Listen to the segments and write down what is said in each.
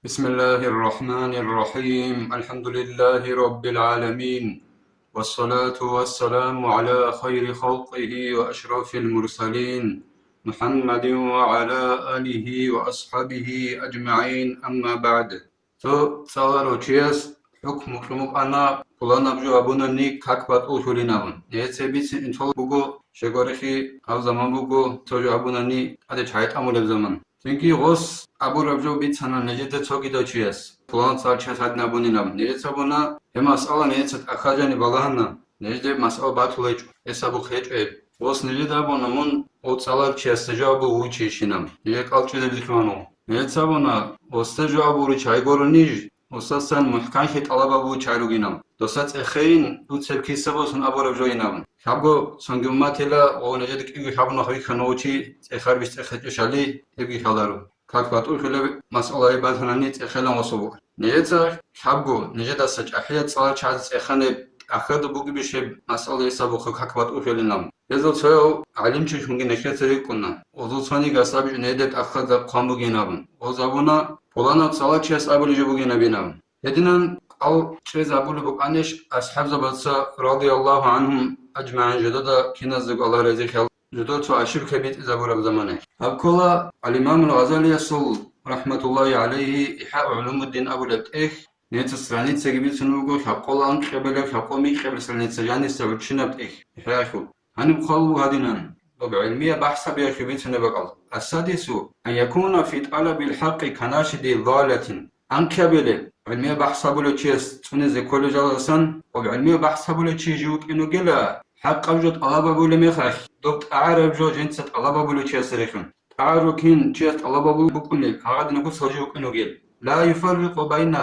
بسم الله الرحمن الرحيم الحمد لله رب العالمين والصلاة والسلام على خير خلقه وأشرف المرسلين محمد وعلى آله وأصحابه أجمعين أما بعد صار چیز حکم مطلوب أنا پلانا بجو أبونني كاكبات أوشولينابن نيتسبيت انتول بوغو شغورخي أو زمان بوغو توجو أبونني أدي چايت أمولب زمان Çünkü Rus Abu Rabjo bir sana necede çok iyi doçuyas. Plan sarças hadna buninam. Necede buna hemas ala necede akajani balahna. Necede masal batulej esabu khej. Rus necede buna mun o salar çiyas jabu uçi işinam. Necede kalçede bizikmano. Necede buna osta jabu çay gorunij. Osasan muhkan hit alaba bu çayruginam. Dosat ekhin bu tepki sabosun Abu Rabjo inam. Şabgo sangummatela o necede ki şabno havi khanoçi ekhar bist ekheşali ebi khalaru. Kakvat ulkhele mas'alay badhananit ekhelan wasobu. Necede şabgo necede saç ahiyat salar çaz ekhane akhad bu gibi şey mas'alay sabu kakvat ulkhelinam. Yezo soyo alimçi şungi nekheteri kunna. Ozu sani gasabi nedet akhad qambuginabın. O zabuna polana salar çes abuluju buginabinam. Yedinan أو شيء زابولو بقانيش أصحاب زبادسا رضي الله عنهم أجمعين جدودا كنازق الله رضي خيال جدود تو عشب كبيت زابورا بزمانه هبكولا الإمام الغزالي يصل رحمة الله عليه إحاء علوم الدين أبو لبتئخ نيت السرانيت سجبيت سنوغو حقولا أنك خبلا حقومي خبل سرانيت سجاني سبتشنا بتئخ إحاء هنب قالوا هادنان وبعلمية بحث بها خبيت سنبقال السادس أن يكون في طلب الحق كناشد ضالة أنك بله علمية بحث بولو چيس تونزي كولو جالسان وبعلمية بحث بولو چي جوك إنو جلا حق أوجد ألابا بولو ميخاش دوبت أعرب جو جنسة ألابا بولو چيس ريخن أعرب كين چيس ألابا بولو بكوني هغاد نكو سجوك إنو جل لا يفرق بين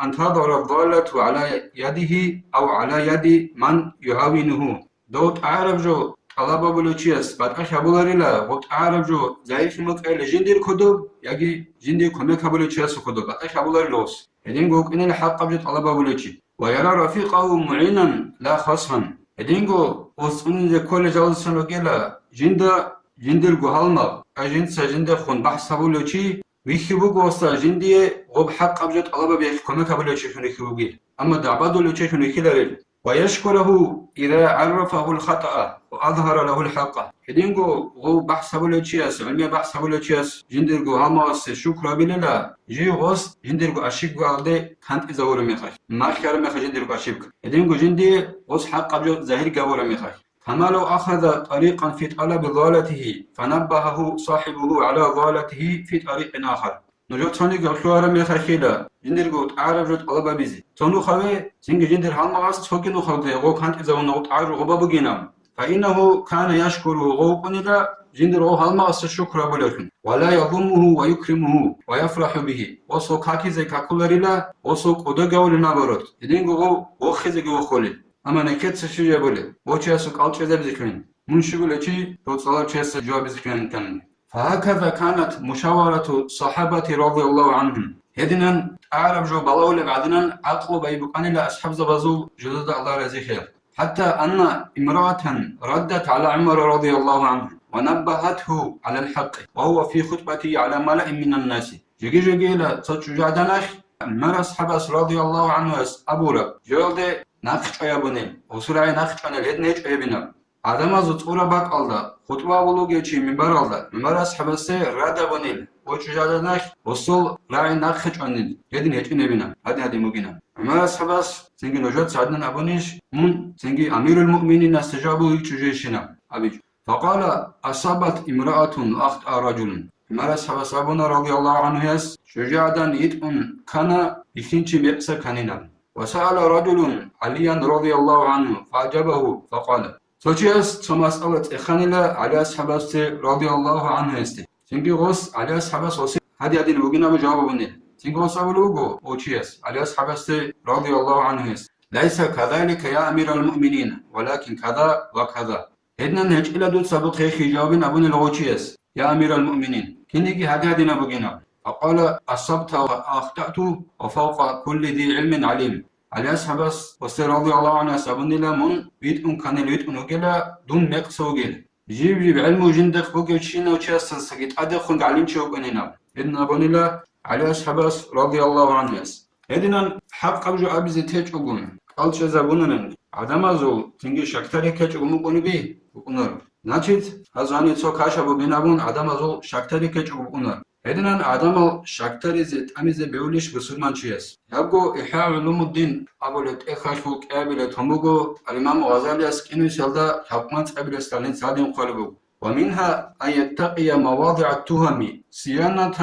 أن تظهر الضالة على يده أو على يد من يعاونه دوت أعرب جو طلبة بولو چيس بعد أشابولاريلا وقت أعرب جو زايف مكايل جندير كدوب يجي جندير كمكا بولو چيس كدوب بعد أشابولاري لوس هدينغو إن الحق بجد طلبة بولو چي ويرى رفيقه معينا لا خصفا هدينغو وصفن زي كل جالسان وكيلا جندير هالما أجند سجند خون بحث بولو چي ويخبوك وسط جندي غب حق بجد طلبة بيخ كمكا بولو چي شنو يخبوكي أما دعبادو لو چي شنو يخلاريل ويشكره إذا عرفه الخطأ وأظهر له الحق هدينغو غو بحث بولو چياس علمية بحث بولو چياس جندرغو هماس شكرا بللا جي غوس جندرغو أشيك بالده كانت إزاورو ميخاش ما خيار ميخاش جندرغو أشيك هدينغو جندي غوس حق بجو ظاهر قاورو ميخاش كما لو أخذ طريقا في طلب ضالته فنبهه صاحبه على ضالته في طريق آخر نجو توني غلوارا ميخاخيلا جندرغو تعرف جوت قلبا بيزي تونو خوي سينغ جندر هالمغاس توكينو خوي غو كانت إزاورو تعرف غبابو جينام فإنه كان يشكر غوقندا جندر هالمغاس الشكر بولكن ولا يضمه ويكرمه ويفرح به وصو كاكي زي كاكولاريلا وصو قدغاول نابروت يدينغو وخزي غوخولي أما نكت سشيا بولي وچاسو قالچزا بزكن منشغلتي توصلا چاس جواب بزكن كان فهكذا كانت مشاورة الصحابة رضي الله عنهم هدنا أعرب جو بلاول بعدنا عقلوا بيبقان إلى أصحاب زبازول جدد الله رضي خير حتى أن امرأة ردت على عمر رضي الله عنه ونبهته على الحق وهو في خطبته على ملأ من الناس جيجي لا تشجعدناش المرأة أصحاب رضي الله عنه أبورا جلد نخش أيابونين وسرعي نخش أنا لدنيش أيابنا Adamazı tsura bak alda, hutba bulu geçi minber alda, minber ashabası rada bonil, o çucadanak, usul ra'i nakhiç anil, yedin yeçin ebina, hadi mugina. Minber ashabas, sengi nojat saadnan aboniş, mun sengi amirul mu'minin istijabu ilk çuceşina, abic. Faqala asabat imra'atun akhta rajulun. Minber ashabas abuna radiyallahu anhu yas, çucadan yit'un kana ikinci meqsa kanina. وسأل رجل عليا رضي الله عنه فأجابه فقال سوچیاس توماس آلت اخانیلا علی اصحابست رضی الله عنه است. سینگی غوس علی اصحابست وسی هدی بگینا به جواب بونید. سینگی غوس اولوگو اوچیاس علی اصحابست رضی الله عنه است. ليس كذلك يا أمير المؤمنين ولكن كذا وكذا. هدنا نهج إلى دود سبق خي جوابين أبون الغوچياس يا أمير المؤمنين. كنيجي هدي بگینا. فقال أصبت وأخطأت وفوق كل ذي علم عليم. على أصحابس وسير رضي الله عنه سابنيلا من بيت كان البيت وجلا دون مقصوجل جيب علم وجندق بوجي شينا وشاس سجيت أدخل عليم شو بنينا إن بنيلا علي أصحابس رضي الله عنه هدينا حق أبجو أبزي تيجوجون قال شزابونن عدم أزو تنجي شكتري كيجوجون مكوني بي وكونر значит азани цо кашабу бинабун адам азо шактари кечугунар هدنا عدم شكتري زت أميز بيوليش بسلمان شيس يبقو إحياء علوم الدين أقولت إخاشوك قابلة هموجو الإمام غزالي أسكينو سلدا حكمت قبل ستالين سادين قلبو ومنها أن يتقي مواضع التهم صيانة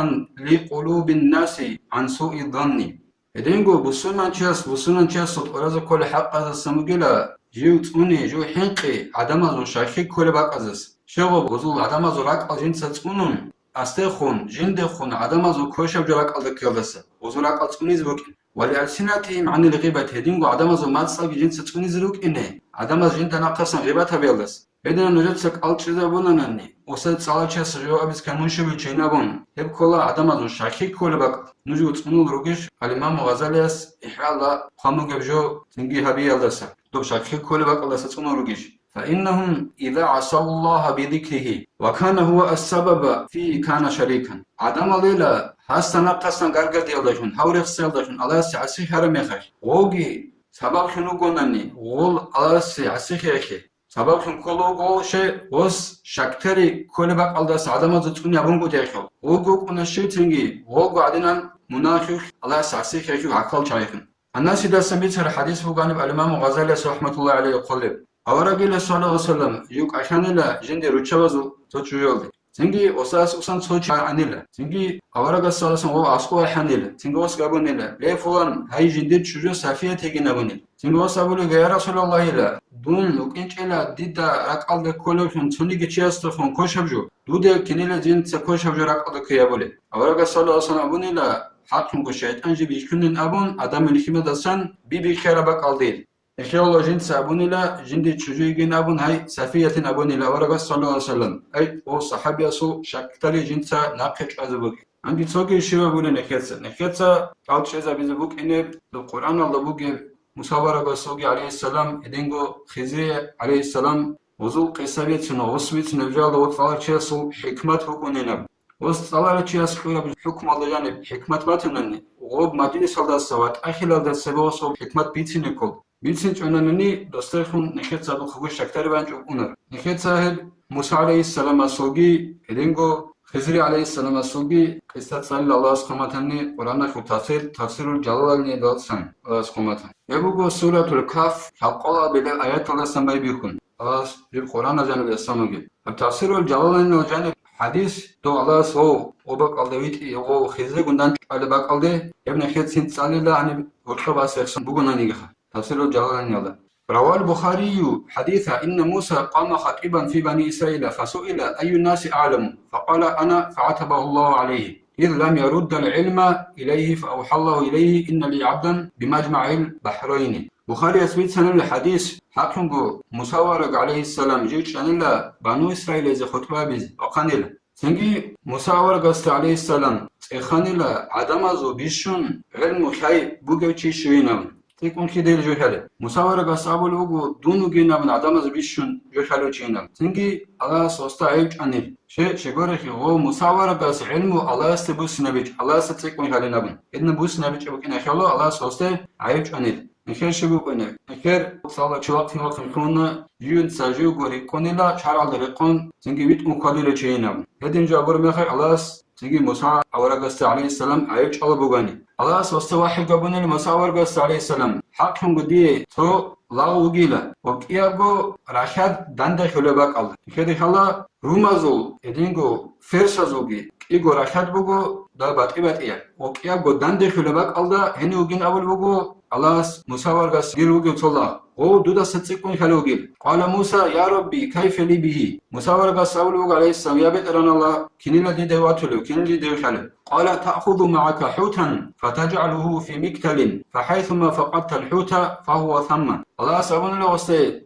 لقلوب الناس عن سوء الظن هدينجو بسلمان شيس صوت أرز كل حق هذا السمجلة جيو توني جو حنقي عدم أزو شاكي كل باقزس شغو بغزول عدم أزو راك أجين ستونون أستخون جندخون عدم أزو كوشب جراك أذكرلسه وزراك أتكونيز بوكين ولألسنتهم عن الغيبة هدينغو عدم أزو ماتساق جنس تكونيز روك إنه عدم أزو جنت ناقصا غيبة بيلدس بدنا نجدسك ألتشيزا بونانني وسد صالاتشيس جو أبس كمونشبي جينابون هب كولا عدم أزو شاكي كولا باق نجو تكونو روكيش الإمام غزاليس إحرالا قامو جو تنجي هبي يلدسه دوب شاكي كولا باق الله ستكونو روكيش فإنهم إذا عصوا الله بذكره وكان هو السبب فيه كان شريكا عدم ليلة حسنا قسنا غرغر ديالداشون هاوريخ سيالداشون الله سيعسي حرم يخش وغي سبب شنو قلناني غول الله سيعسي خيخي سبب شنو كلو غول شيء وس شكتري كل باق الداس عدم زتكون يابون قد يخل وغو قنا شيء تنجي وغو عدنا منافق الله سيعسي خيخي عقل شايخن الناس إذا سميت الحديث بغانب الإمام غزالي رحمة الله عليه يقول أورجل صلى الله عليه وسلم يوك عشانيلا جندي روتشابازو توچويولدي تنجي وساس وسان توچ عنيلا تنجي أورجل صلى الله عليه وسلم أسقوا حنيلا تنجي وسقابونيلا ليه فلان هاي جندي تشجو سافية تيجينابونيلا تنجي وسابولو يا رسول الله إلا دون لوكينشلا ديدا راقال كولوشن تونيجي تشيستخون كوشابجو دودا كنيلا جنت كوشابجو راقال كيابولي أورجل صلى الله عليه وسلم أبونيلا حاكم كشيطان جبي كنن أبون أدم الحمدسان بيبي خيربك aldil إخيالله جند سابونيلا جند تشجيجين أبون هاي سفية أبونيلا ورقة صلى الله عليه وسلم أي أو صحابي أسو شكتري جند سا ناقش أزبوك عندي توقي شبه بولا نكتسا قال شيزا بيزبوك إنه القرآن الله بوك مصابرة سوقي عليه السلام إدينغو خزي عليه السلام وزول قصابية سنو وصبيت نجال وطلع شيسو حكمت بكونينا وصلى شيس حكم الله جانب حكمت باتنني وغوب مدينة صلى السوات أخيلا دا سبوسو حكمت بيتينيكول بيتسنج أنني دستيخون نخيت سابق خوش شكتر بانج أونر نخيت ساهل موسى عليه السلام السوقي إدينغو خزري عليه السلام السوقي قصة صلى الله سبحانه قرآن خو تفسير الجلال ندالسن الله سبحانه يبقى سورة الكهف حقا بلا آيات الله سمعي بيكون الله القرآن جانب السماء تفسير الجلال جانب حديث دو الله سو وبق الدويت هو خزري قندان على بق الده ابن خيت سنت صلى الله عليه وسلم بس بقولنا نيجا تفسير الجلال يلا رواه البخاري حديثا إن موسى قام خطيبا في بني إسرائيل فسئل أي الناس أعلم فقال أنا فعتبه الله عليه إذ لم يرد العلم إليه فأوحى الله إليه إن لي عبدا بمجمع البحرين بخاري أثبت سنة الحديث حكم موسى عليه السلام جيش أن بنو إسرائيل إذا خطبة بيز وقانيلا سنجي موسى عليه السلام إخانيلا عدم أزو بيشون علم خي بوجوتشي شوينام تكون كده الجهالة مساورة قصابو لوجو دونو جينا من عدم زبيشون جهالو تشينا تنجي الله سوستا عيب عنيل شغورة هو مساورة قص علمو الله استبوس نبيج الله ستكون حالنا بن إذن بوس نبيج أبوكين أخيالله الله سوستا عيب عنيل نخير شبو بنا نخير صلاة شواق في وقت الكون يون ساجو غوري كونيلا شعر على الرقون تنجي بيت مقاليل تشينا هدين جابور مخير الله تنجي موسى أورا عليه السلام عيب على بوغاني الله سوسته واحد قبنا المساور قص عليه السلام حقهم قديه تو لا وقيله وكيابو رشاد دنده خلباك الله كده خلا رومازو ادينغو فرسازوغي إيغو رشاد بوغو دا باتقباتيا وكيابو دنده خلباك الله هني وقين أول بوغو الله مساور قص جيلوغي طلع او دودا ستسكون خلوغيل قال موسى يا ربي كيف لي به مساور قص أول عليه السلام يا بيتران الله كنيلا دي دواتلو كنيلا دي خلو قال تأخذ معك حوتا فتجعله في مكتل فحيثما فقدت الحوت فهو ثم الله سبحانه الله وسي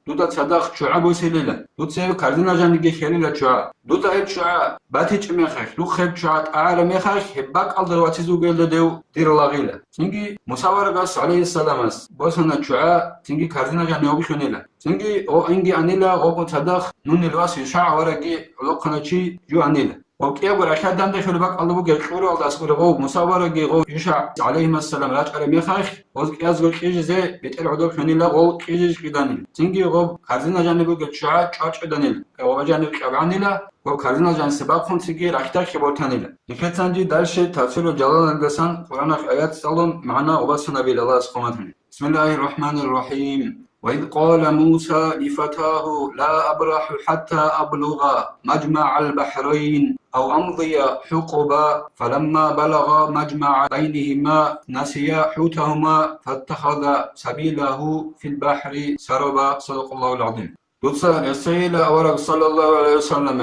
دودا صدق شعب سليلا دوتسا كاردينا جانجي خليلا شعب دوتا هيب شعب باتيج مخخ لو خيب شعب اعلى مخخ هباك الدرواتي زوغل ديو دير لاغيلا تنجي مساور قص عليه السلام بوسنا شعب تنجي كاردينا جانيوبي خنيلا تنجي او انجي انيلا او صدق نون الواس شعب ورقي لقناتي جو انيلا وكي أقول أشهد دندش ولا بق الله بقى الشورى الله أسكور غو مصور جي غو يشع عليه السلام لا تقول ميخاش وزك أزغل كيج زي بيت العدو خني لا غو كيج كدانيل تيجي غو خزينة جانب بقى شعاع شاش دانيل غو جانب شبعانيلا غو خزينة جان سباق خون تيجي راشتا كبوتانيلا نكتسانجي دارش تفسير جلال الدسان قرآن في آيات سالون معنا وبسنا بيل الله سبحانه. بسم الله الرحمن الرحيم. وإذ قال موسى لفتاه لا أبرح حتى أبلغ مجمع البحرين أو أمضي حقبا فلما بلغ مجمع بينهما نسيا حوتهما فاتخذ سبيله في البحر سربا. صدق الله العظيم. دوستlar Resulullah olarak sallallahu aleyhi ve sellem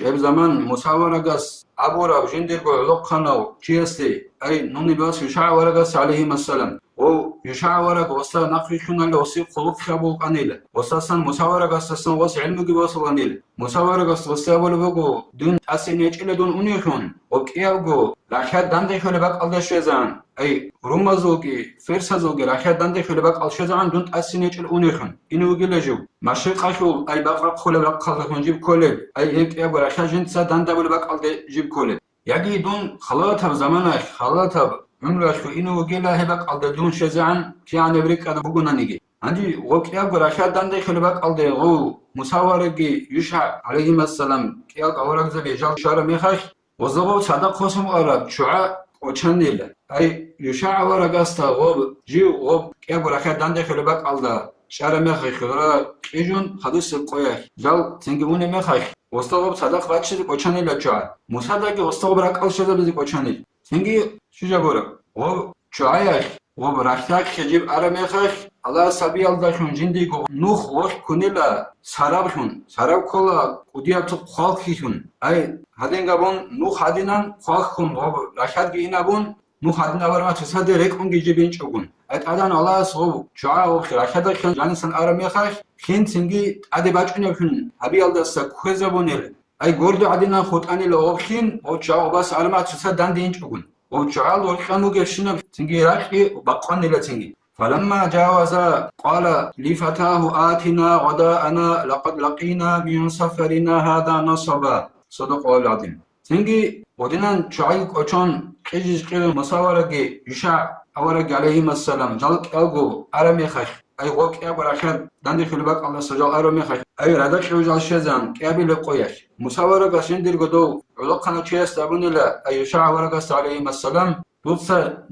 hep zaman musavaragas abura jindirgo lokkanav çiyesti ay nuni bas yuşavaragas aleyhisselam o yuşavaragas osa naqishunal osi qulup şabul qanile osasan musavaragas san was ilmu gibi osalanile musavaragas osa bolugo dün asine çile dün uniyun o kiyago rashad dande şöyle bak aldaşezan ay rumazogi fersazogi rashad dande şöyle bak alşezan dün asine çile uniyun inu gileju مشرقشو أي بقرا خلا بقى خلنا نجيب كله أي هيك أبغى عشان جنت سدان دبل بقى على جيب كله يعني دون خلاطها بزمانش خلاطها عمره شو إنه وجيله هي بقى على دون شزعن يعني بريك أنا بقولنا نيجي عندي وقت أبغى عشان دان ده خلا بقى على غو مساورة جي يشع عليه السلام كي أورق زبي جال شارع ميخش وزغو صدق خصم أراب شعاع وشنديله أي يشع ورق أستا غو جي غو كي أبغى عشان دان ده خلا بقى على شارع مخي خضرا إيجون حدث القياش جال تنجمون مخي واستغرب صدق باتشي قوشاني لجوا مصدق واستغرب ركال شذا بزي قوشاني تنجي شو جابورا و شعايش و براشتاك خجيب أرا مخي الله سبي الداشون جندي قو نوخ وش كونيلا سارابشون ساراب كولا قديا تو خالقيشون أي هادين قابون نوخ هادينان خالقكم و راشاد جينابون نوخ هادين أبرما تصدق ريكون جيبين شغون أتعدان الله صوب شعاع وخير عشان كان جانسن أرمي خاش خين سنجي عدي باجني بكون أبي الله سكوزا بونيل أي جوردو عدينا خود أني لو خين أو شعاع بس أرمات تصدق دين شغون أو شعاع لو خانو جشنا سنجي راشي وبقون لا سنجي فلما جاوز قال لفتاه آتنا غداءنا لقد لقينا من سفرنا هذا نصبا. صدق الله العظيم. سنجي ودينا شعاع كوشون كيجي كير مسافرة يشع أورق عليه السلام جلك ألقو أرمي خش أي غوك أبو رشاد دندي خلبك الله سجل أرمي خش أي ردك رجال شزان كأبي لقويش مسافرة قشين دير قدو علقنا تشيس تابوني لا أي يشع ورقة عليه السلام دوتسا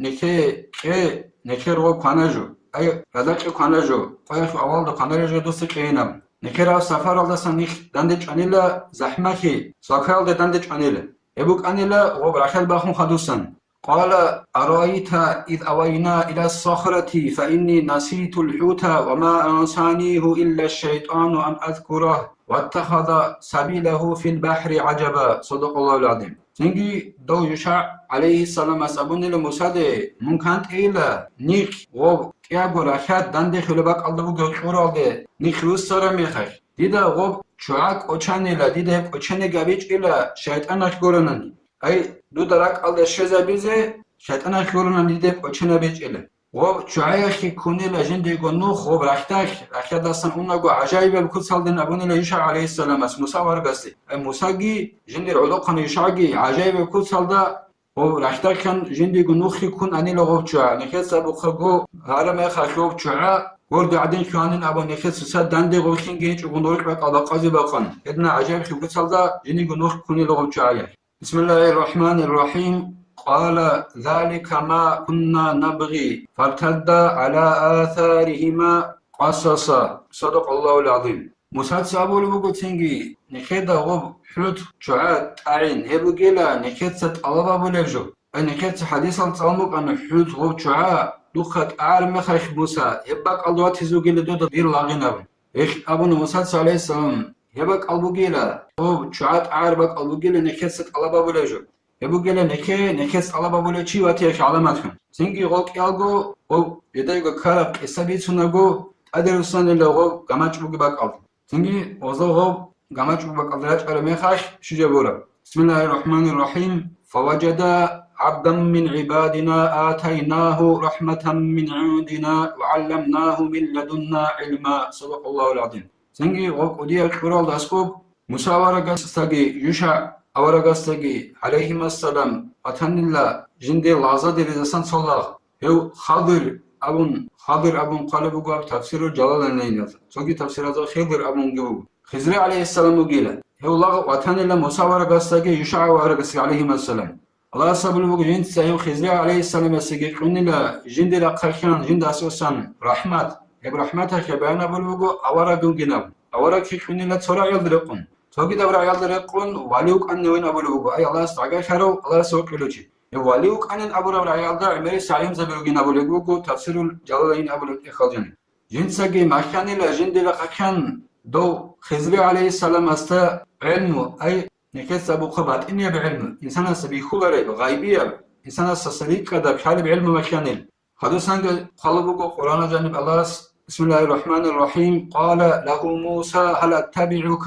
نكي رو قانجو أي ردك قانجو قيش أول دو قانجو دوست كينام نكي را سفر الله سنيخ دندي عنيلا زحمكي ساكال دندي عنيلا أبوك عنيلا غوب رشاد باخون خدوسن قال أرأيت إذ أوينا إلى الصخرة فإني نسيت الحوت وما أنسانيه إلا الشيطان أن أذكره واتخذ سبيله في البحر عجبا. صدق الله العظيم. تنجي دو يشع عليه السلام أسأبون المسادة ممكن إلى نيك غوب كيابو رشاد دندي خلبك الله بقر ده نيك روس سر ميخش ديدا غوب شعاك أوچاني لا ديدا أوچاني قابيج إلى شيطان أشكرنني أي دو درك على الشذا بيزه شيطان أشكرنا نديك وشنا بيج إله و شعيش كوني لجندي قنوخ و براشتاش راشد دستن اونا قو عجائب بكل سالدين أبوني ليشع عليه السلام اس موسى ورقسي موسى جي جندي العلوقنا يشع جي عجائب بكل سالدا و راشتاش كان جندي قنوخ يكون أني لغوب شعا نخيط سابقا قو هارم خشوب شعا ورد عدين شوانين أبو نخيط سساد داندي غوشين جينش وقنورك بك على قاضي بقان إدنا عجائب بكل سالدا جندي قنوخ كوني لغوب شعا. بسم الله الرحمن الرحيم. قال ذلك ما كنا نبغي فارتدا على آثارهما قصصا. صدق الله العظيم. موسى سابول بقول تنجي نخيدا غب حلت شعات تعين هبوجيلا نخيد ست الله بولجو نخيد حديث الصامك أن حلت غب شعاع دخت أعلم خيخ موسى هبك الله تزوجيل دود دير لاغينا إيش أبو موسى عليه السلام هبك أبوجيلا غب شعات أعربك أبوجيلا نخيد ست الله بولجو هبوجيلا نخيد الله بولجي واتيش علامتهم سنجي غوك يالجو غب يدايجو كارب إسابيتوناجو أدرسان اللي غب جماعة بوجي بك ألف تنجي وزغب جماعة بك أدرج على ميخاش شجبورة. بسم الله الرحمن الرحيم. فوجد عبدا من عبادنا آتيناه رحمة من عندنا وعلمناه من لدنا علما. صدق الله العظيم. تنجي غب أدير كرال داسكوب مساورة قصتاجي يشع avaragastagi alayhimassalam atanilla jinde laza derizasan sollah heu Hadir abun qalebugu ab tafsirul Jalalayn sogi tafsirazo Khidir abun gebu Khizri alayhissalam gila heu laga watanilla musawaragastagi Yusha avaragastagi alayhimassalam Allah sabulu jind sayu Khizri alayhissalam asigi qunilla jindila qakhan jinda asosan rahmat rahmata khabana bulugu awaragu ginab awaraki qunilla tsora yaldriqun sogi dabra yaldriqun waliuk annawin abulugu ay Allah staga sharo Allah soqiluchi وليوك أن أبو رب العيال ده عمري سعيم زبيروجين أبو لجوجو تفسير الجلالين أبو الإخراجين جنسجي مكان الأجند لقكان دو خزري عليه السلام أستا علمه أي نكس أبو قبات إني بعلم إنسان سبي خبرة غيبية إنسان سسريك كذا بحال بعلم مكان هذا سانج خلبوجو قرآن جانب الله بسم الله الرحمن الرحيم قال له موسى هل أتبعك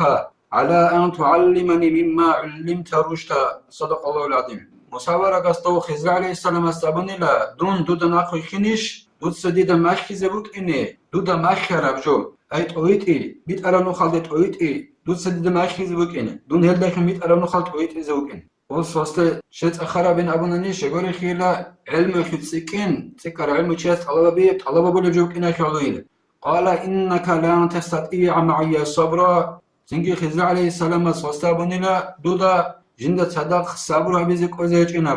على أن تعلمني مما علمت رشدا صدق الله العظيم Musawara gasto Khizr alayhissalam astabunila dun duda naqi khinish dud sadida makhi zebuk ine duda makhi arabjo ayt oiti bit aranu khaldet oiti dud sadida makhi zebuk ine dun helda khimit aranu khalt oiti zebuk ine os faste shet akhara bin abunani shegori khila ilm khitsikin tsikar ilm chest talaba bole juk ina khaloile qala innaka la tastati'a ma'iya sabra singi Khizr alayhissalam astabunila duda جند صدق صبر بزك أزيجنا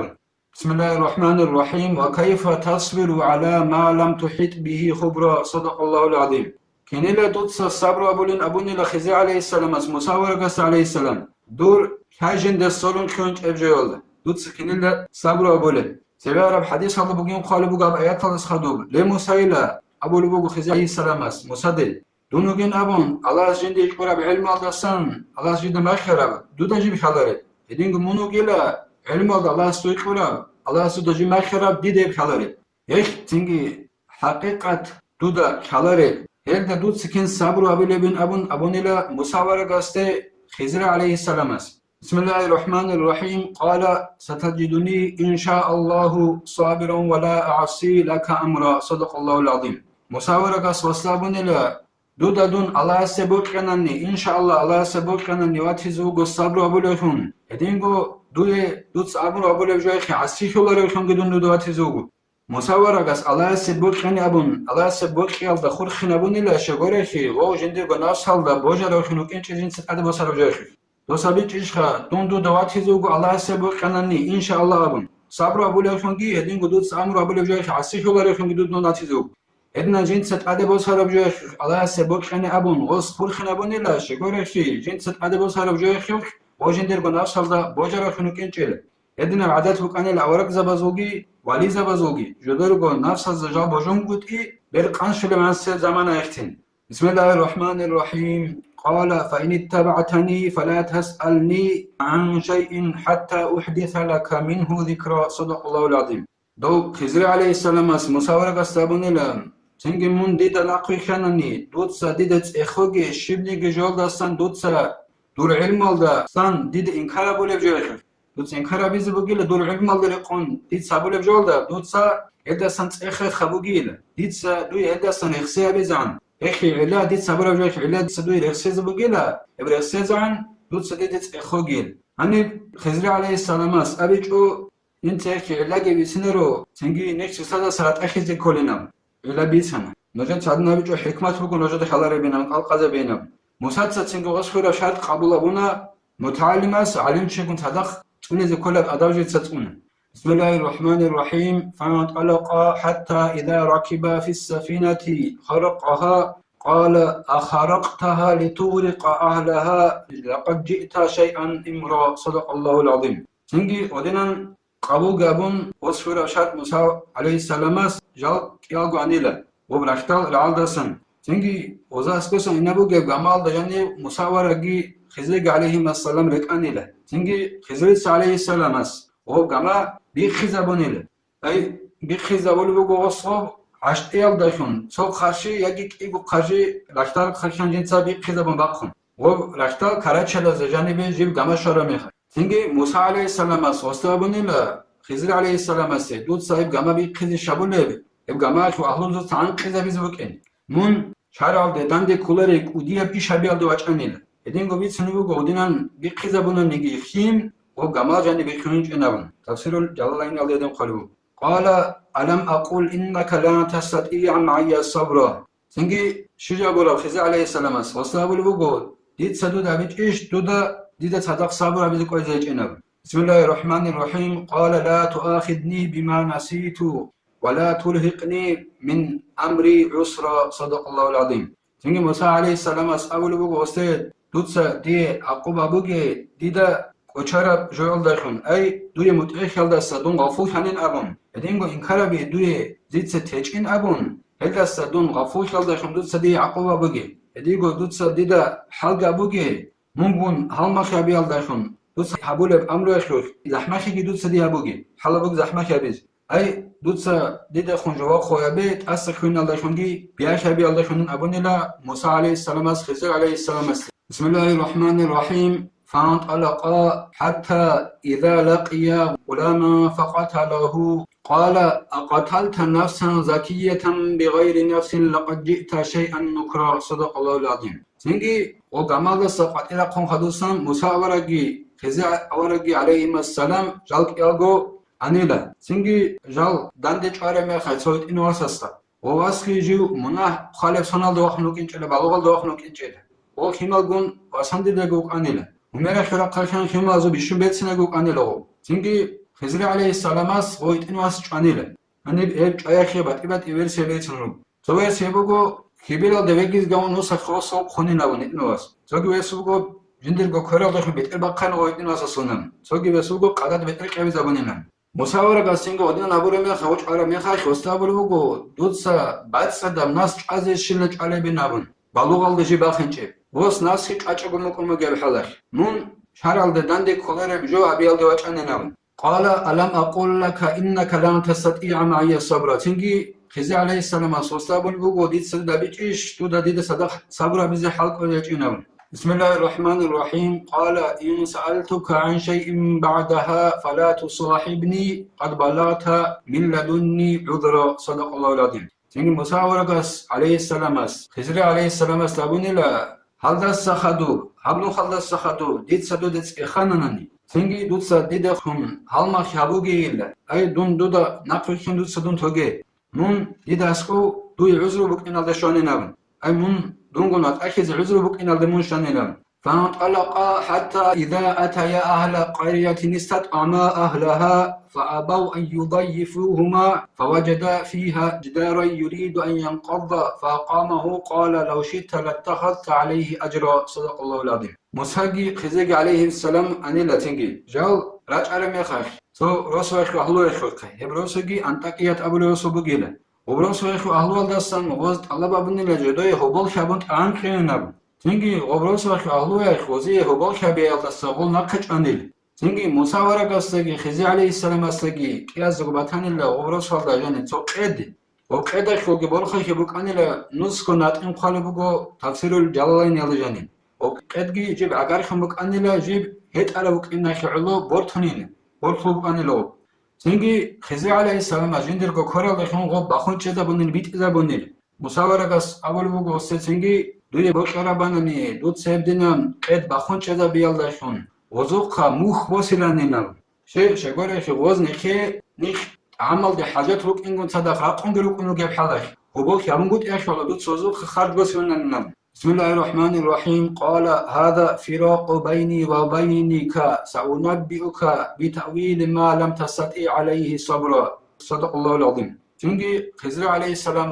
بسم الله الرحمن الرحيم وكيف تصبر على ما لم تحيط به خبرا صدق الله العظيم كنيلا دوتس الصبر أبولين أبوني لخزي عليه السلام مساور قص عليه السلام دور حاجند الصلون كونج أبجيول دوتس كنيلا صبر أبولين سبب حديث هذا بقيم قال بقى آيات الله خدوب لمسائلة أبو لبوق خزي عليه السلام مسدد دونوجين أبون الله جند يقرأ بعلم الله سان الله جند ما خرب دودا جيب حضره Edingu munu gila ilmu Allah suikura Allah su doji makhirab dide khalare tingi haqiqat duda khalare elde dud sikin sabru abilebin abunila musawara gaste Khizr alayhi salamas Bismillahirrahmanirrahim qala satajiduni insha'Allahu sabiran wa la a'si laka amra sadaqallahu alazim musawara gas wasabunila duda dun Allah sebut kanani insha'Allah Allah sebut kanani watizu go sabru abulehun Edingo duye duts abun abule joyhi asihulare khangidun dudati zugu musawara gas Allah sebut kani abun Allah sebut khiyal da khur khinabun ila shagore wo jinde go nasal da bojaro khinu kinchizin sad basaro joyhi do sabi chishkha dundu dawati zugu Allah sebut kanani inshallah abun sabru abule khangi edingo duts amru abule joyhi asihulare khangidun dudati zugu edna jint sad basaro joyhi Allah sebut kani abun gos khur khinabun ila shagore jint sad basaro joyhi وجندر بنافسال دا بوجرا خنو كنچل ادنا عادت وكانل اورق زبازوغي ولي زبازوغي جدر go نافسال زجا بوجون گوتي بر قانشل منس زمان اختين بسم الله الرحمن الرحيم قال فإن اتبعتني فلا تسألني عن شيء حتى أحدث لك منه ذكرى صدق الله العظيم دو خزر عليه السلام اس مساورة استابون لهم سنگ من ديدا نقوي خانني دوتسا ديدت اخوغي شبني جول داستان دوتسا دور علم alda san did inkara bole bjoykhir dut inkara biz bugil dur ilm alda qon did sabule bjolda dut sa eda san tsekh khabugil did sa du eda san ikhsa bezan ekhi ila did sabule bjoykhir ila did sa du ikhsa bugila ibra sezan dut sa did tsekhogil ani Khizr alayhi salamas abichu intekhi ila ge sinero sengi next sada saat akhiz kolinam ila bisana nojan sadna bichu hikmat bugun nojan khalare binam qalqaza binam مسدسة سنجو غسخورة شاد قبول أبونا متعلمة علم شكون صدق تقولي زي كل أدوجة ستقون بسم الله الرحمن الرحيم فانطلقا حتى إذا ركبا في السفينة خرقها قال أخرقتها لتغرق أهلها لقد جئت شيئا إمرا صدق الله العظيم سنجي ودنا قبو جابون غسخورة شاد موسى عليه السلام جال كيالغو عنيلا وبرشتال العالدسن Çünkü oza askosan inabu ge gamal da yani musawaragi Khizr aleyhisselam rekan ile. Çünkü Khizr aleyhisselam as o gama bir khizabon ile. Ay bir khizabol bu goso aştiyal da şun. Çok karşı yagi ki bu karşı raktar karşıan cinsa bir khizabon bakın. O raktar karaçada zajani bir jib gama şara meha. Çünkü Musa aleyhisselam as ostabon ile Khizr aleyhisselam as dut sahip gama bir khiz şabule. Eb gama şu ahlul tan khiza biz buken. Mun şaral dande kularek udiya pishabi aldı vaçanil. Edingo bit sunubu godinan bir khiza bunun negi khim وجمال جانب الكونج إنهم تفسير الجلالين الذين قالوا قال ألم أقول إنك لا تستطيع معي الصبر سنجي شجع بولا خزي عليه السلام وصلاب الوجود ديت سدود أبيت إيش دودا ديت صدق صبر أبيت كويس إنهم بسم الله الرحمن الرحيم قال لا تؤاخذني بما نسيت ولا تلهقني من أمري عسرا صدق الله العظيم سنجي موسى عليه السلام أول وجود وستيد دوتسا دي عقوبة بوجي ديدا وچرا جوال داشون ای دوی متأخر دست دون غفور هنین ابون ادینگو این کارا بی دوی زیت تچین ابون هل دست دون غفور داشون دوت سدی عقوبه بگی ادینگو دوت سدیدا حلقه بگی ممکن حال خیابیال داشون دوت حبول امر اخروش زحمه کی دوت سدی بگی حالا بگ زحمه خیابیز ای دوت سدیدا خونجوا خویابیت اس خوینال داشونگی بیا خیابیال داشون ابون الا موسی علیه السلام از خضر علیه السلام است بسم الله الرحمن الرحیم فانطلقا حتى إذا لقيا غلاما فقتله قال أقتلت نفسا زكية بغير نفس لقد جئت شيئا نكرا صدق الله العظيم سنجي وجمال السقط إلى قوم خدوسان موسى خزي ورقي عليهم السلام جالك يلقو أنيلا سنجي جال داندج أرمي خيصوت إنو أساسا وواسخي جو مناه خالف سنال دوخنوك إنجل بالغال دوخنوك إنجل وخيمالقون واسندي دقوك أنيلا ومرا خيرا قرشان خيما زو بيشون بيت سنگوك أنيلغو سنجي خزر عليه السلام ويت إنو أسج أنيلا أنيب إيب جايا خيبات إبات إبير سيبيت سنرو زوير سيبوغو خيبيلا دوغيز غاون نوسا خوصو خوني نابون إنو أس زوغي ويسوغو جندرغو كورا دخل بيت إلباقان ويت إنو أسا سنن زوغي ويسوغو قادات بيت إلقابي زابونينن مساورة قاسينغو ودينا نابورا ميخا وچ عرا ميخا خوستابولوغو دوتسا باتسا دام ناس عزيز شلنج علي بنابون بالوغال دجي باخنچي وس ناسخ قاچگومكم مگل حلش نون شارال داندي كولر جو ابيال دو اچانناون قال الم اقول لك انك لن تستطيع معي الصبر تنجي خزي عليه السلام صوصابل بوغو ديت سدابيچش تو دديد صدق صبر بيز حلق ويچيناون بسم الله الرحمن الرحيم قال ان سالتك عن شيء بعدها فلا تصاحبني قد بلغت من لدني عذرا صدق الله العظيم تنجي مساورقس عليه السلام خزي عليه السلام استابونيلا حالداس سخدو حبلو حالداس سخدو ديت سدو ديت إخانناني سنجي دوتسا ديدا خون حالما خابوغي إلا أي دون دودا نقرخين دوتسا دون توغي نون ديدا اسكو دوي عزرو بك إنال دشواني نابن أي من دونغون أتأكيز عزرو بك إنال دمون شاني نابن فانطلقا حتى إذا أتيا أهل قرية استطعما أهلها فأبوا أن يضيفوهما فوجدا فيها جدارا يريد أن ينقض فأقامه قال لو شئت لاتخذت عليه أجرا صدق الله العظيم مسحقي خزيق عليه السلام أني لاتنجي جال راج على ميخاش سو رسو يخو أهلو يخو هبروسوغي أنتاقيات أبو رسو بغيلا وبرسو يخو أهلو الدستان وغزت الله بابني لجدوي هبال شابنت آنخين نبو سنجي غبروس وخ أهلوه خوزي هبال شبيه الدستغول نقش أنيل سنجي مساورة قصدي خزي عليه السلام أصدقي كياز غبطان الله غبروس والله يعني توقعد وقعد خو جبال خي بوك أنيلا نسخ ناتين قالبوغو تفسير الجلالين يلا جانين وقعد جيب أجر خمك أنيلا جيب هيت على بوك إن خعلو بورتونين بورتوب أنيلو سنجي خزي عليه السلام أجندر كورا لخون غب بخون چدا بنين بيت إذا بنين مساورة قص أول بوغو سنجي دوی بخشرابانانی دوت سبدینم قد بخون چدا بیال داشون وزوقا موخ وسیلانینم شگوره وزنی که نیخ عمل ده حاجات روک اینگون صدق رقم روک اینو گب حالش وبوك يامنقول إيش والله دوت سوزوق خارج بس من بسم الله الرحمن الرحيم قال هذا فراق بيني وبينك سأنبئك بتأويل ما لم تستطيع عليه صبرا صدق الله العظيم çünkü خضر عليه السلام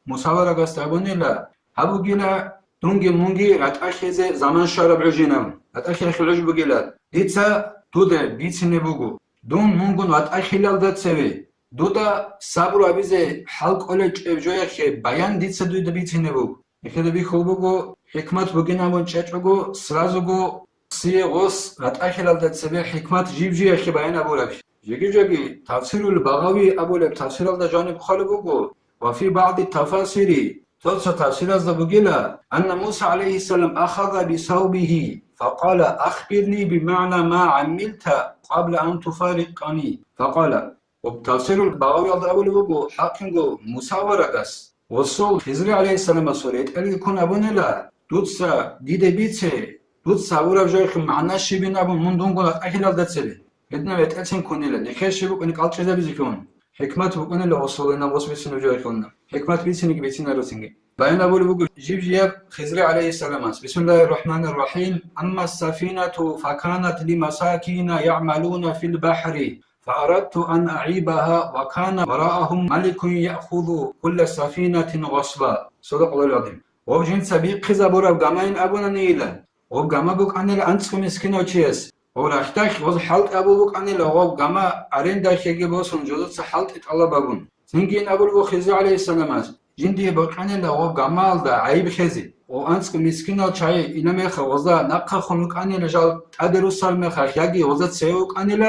مساورة قستابوني لا هبو جيلا دونجي مونجي رتأخذ زمان شرب عجينام رتأخذ العجب جيلا ديتسا تودا بيتسني بوغو دون مونجون رتأخلال دات سوي دودا صبر أبيزه حلق أولج جويا كي بيان ديتسا دودا بيتسني بوغو يخدا بيخو بوغو حكمت بوغينامون چچوغو سرازوغو سيه غوص رتأخلال دات سوي حكمت جيب جويا كي بيان أبولك جيجي تفسير البغوي أبولك تفسير دا جانب خالو بوغو وفي بعض التفاسير توصل تفسير الزبوغيلا أن موسى عليه السلام أخذ بثوبه فقال أخبرني بمعنى ما عملت قبل أن تفارقني فقال وبتفسير البغوي أول بوغو حقنغو مساورة وصول خضر عليه السلام سوريت اللي يكون أبونا لا دوتسا ديده بيتسي Тут савура жойх معنا شبين أبو من دون قلت أكيد هذا تسبي بدنا بيتألسن كوني لنا نخش بق إنك على شيء بيزكون حكمة بقول اللي وصلنا وصل بسنو جايكونا حكمة بيسنك بيتنا روسينج بعدين أقول بقول جيب جياب خزر عليه السلام بسم الله الرحمن الرحيم أما السفينة فكانت لمساكين يعملون في البحر فأردت أن أعيبها وكان وراءهم ملك يأخذ كل سفينة غصبا صدق الله العظيم وبجين سبيق خزابورا بجمعين أبونا نيلا وبجمع بوك أنيل أنسك مسكينو تشيس ورختاك وز حلت أبو بوك أنيل وبجمع أرين داك يجي بوسون جوزت سحلت إتالله بابون سنجين أبو بوك خزي عليه السلام جندي بوك أنيل وبجمع دا عيب خزي وأنسك مسكينو تشاي إنما وزا نقخ خنوك أنيل جال تدرس سالمخ يجي وزت سيوك أنيل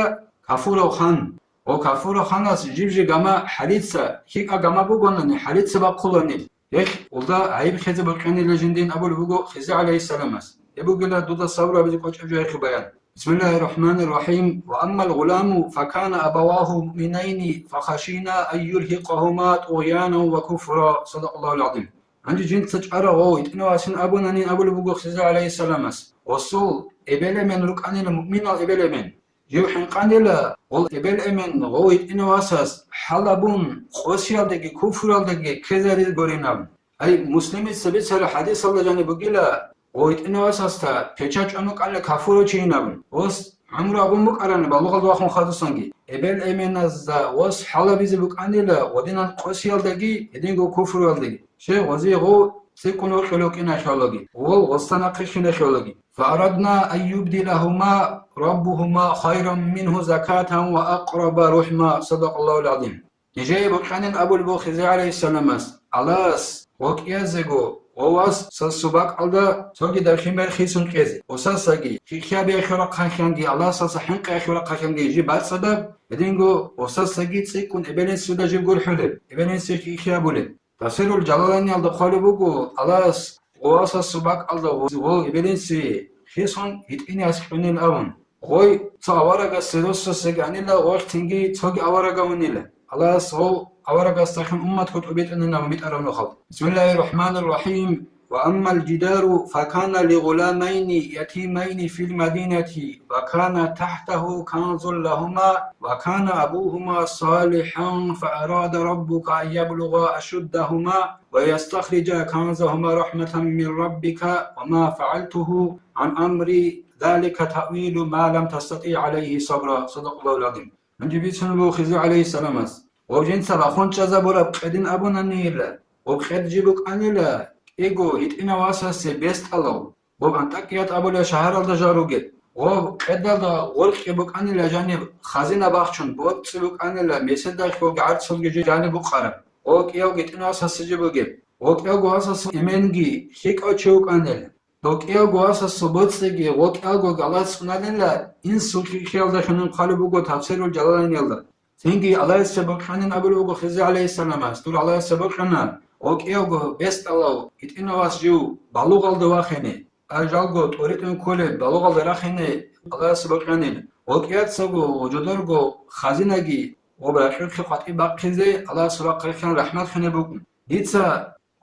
كفورو خان وكفورو خاناس جيبجي جمع حليتسا هيك جمع بوغونني حليتسا بقولني يخ ودا عيب خزي بوك أنيل جندين أبو بوك خزي عليه السلام يبقى دودا صورة بيقول أجوا يا بيان بسم الله الرحمن الرحيم وأما الغلام فكان أبواه مؤمنين فخشينا أن يرهقهما طغيانا وكفرا صدق الله العظيم عندي جنت تجارة غويت إنه أسن أبونا نين أبو البقوق خزي عليه السلام وصول إبل من ركعان المؤمن الإبل من يوحن قانيلا والإبل من غويت إنه أساس حلبون خوشيال دقي كفرال دقي كذا قرينام أي مسلمي سبيت سر حديث الله جاني بقيلا ويت إنه أساسا بيتشاج أنوك على كافورو تشينابن وس عمرو أبو مقارنة باللغة الواقع خاطسانجي إبل أمين از وس حالا بيزي بوك أنيلا ودينا قوسيال دقي يدينغو كفرو دقي شيء وزي غو سيكونو خلوك إنا خلوكي وستنا قشنا خلوكي فأردنا أن يبدلهما ربهما خيرا منه زكاة وأقرب رحمة صدق الله العظيم نجاي بوكانين أبو البوخزي عليه السلام ألاس وكيازيغو وواس سسباق على سوغي دارخيمبر خيسون كيزي وساساغي خيخيابي خيرا قاخيانغي الله ساسا حنقا خيرا قاخيانغي جي بعد سبب يدينغو وساساغي تسيكون ابلين سودا جيبغول حلب ابلين سيخي خيابولين تفسير الجلالاني على خالبوغو الله وواس سسباق على وو ابلين سي خيسون هيتيني اسخونين اون غوي تاوارغا سيروسو سيغاني لا وقتينغي توغي اوارغا ونيلا الله سو أورق استخدم أمة كتبت أننا متأرم الخلق بسم الله الرحمن الرحيم وأما الجدار فكان لغلامين يتيمين في المدينة وكان تحته كنز لهما وكان أبوهما صالحا فأراد ربك أن يبلغا أشدهما ويستخرج كنزهما رحمة من ربك وما فعلته عن أمري ذلك تأويل ما لم تستطيع عليه صبرا صدق الله العظيم من جبيت سنبو خزي عليه السلام وجين سبا خونچا زبورا بقدين أبونا نيلا وبخد جيبوك أنيلا إيغو إتنا واساس بيست ألو وبانتاكيات أبولا شهر الدجاروغيت وبقد دا ورق يبوك أنيلا جانب خزينة باخشون بوتسبوك أنيلا ميسداش وق عرض سلجي جانب قرب وق إيوغ إتنا واساس جيبوغيت وق إيوغ واساس إمينغي هيك أوچوك أنيلا وق إيوغ واساس بوتسيغي وق إيوغ غالات سناليلا إن سلخي خيال دخنن قالبوغو تفسير الجلالين يلدا سينجي الله سبق حنن أبو الوجو خزي عليه السلام استول الله سبق حنا أوكيوجو بيست الله إتنا واسجو بالوغ الدواخني أجالجو توريتن كله بالوغ الدراخني الله سبق حنين أوكيات سجو وجدرجو خزينجي وبركة خاطئ باقيزي الله سبق حنا رحمة حنا بكم ديتسا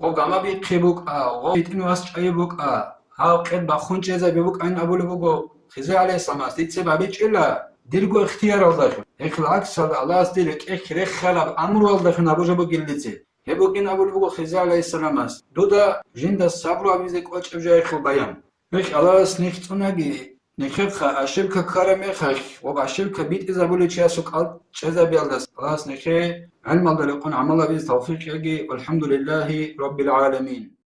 وجمع بيقبوك وإتنا واسجي بوك ها قد بخون جزا بيبوك أين أبو الوجو خزي عليه السلام ديتسا بابيش إلا ديرغو اختيار الله اخلاص الله استيلك اخرخ خلاب امر الله نابوجا بوغيلتي هبوغين ابو البوغ خزي عليه السلام دودا جند الصبر ابيزك اوچ جاي خو بيان مش الله سنيختوناغي نخخ اشبك كرمخ وباشبك بيت اذا بولو تشاسو قال چزا بيالدس الله سنخه علم الله لكم عمل بيز توفيق يجي والحمد لله رب العالمين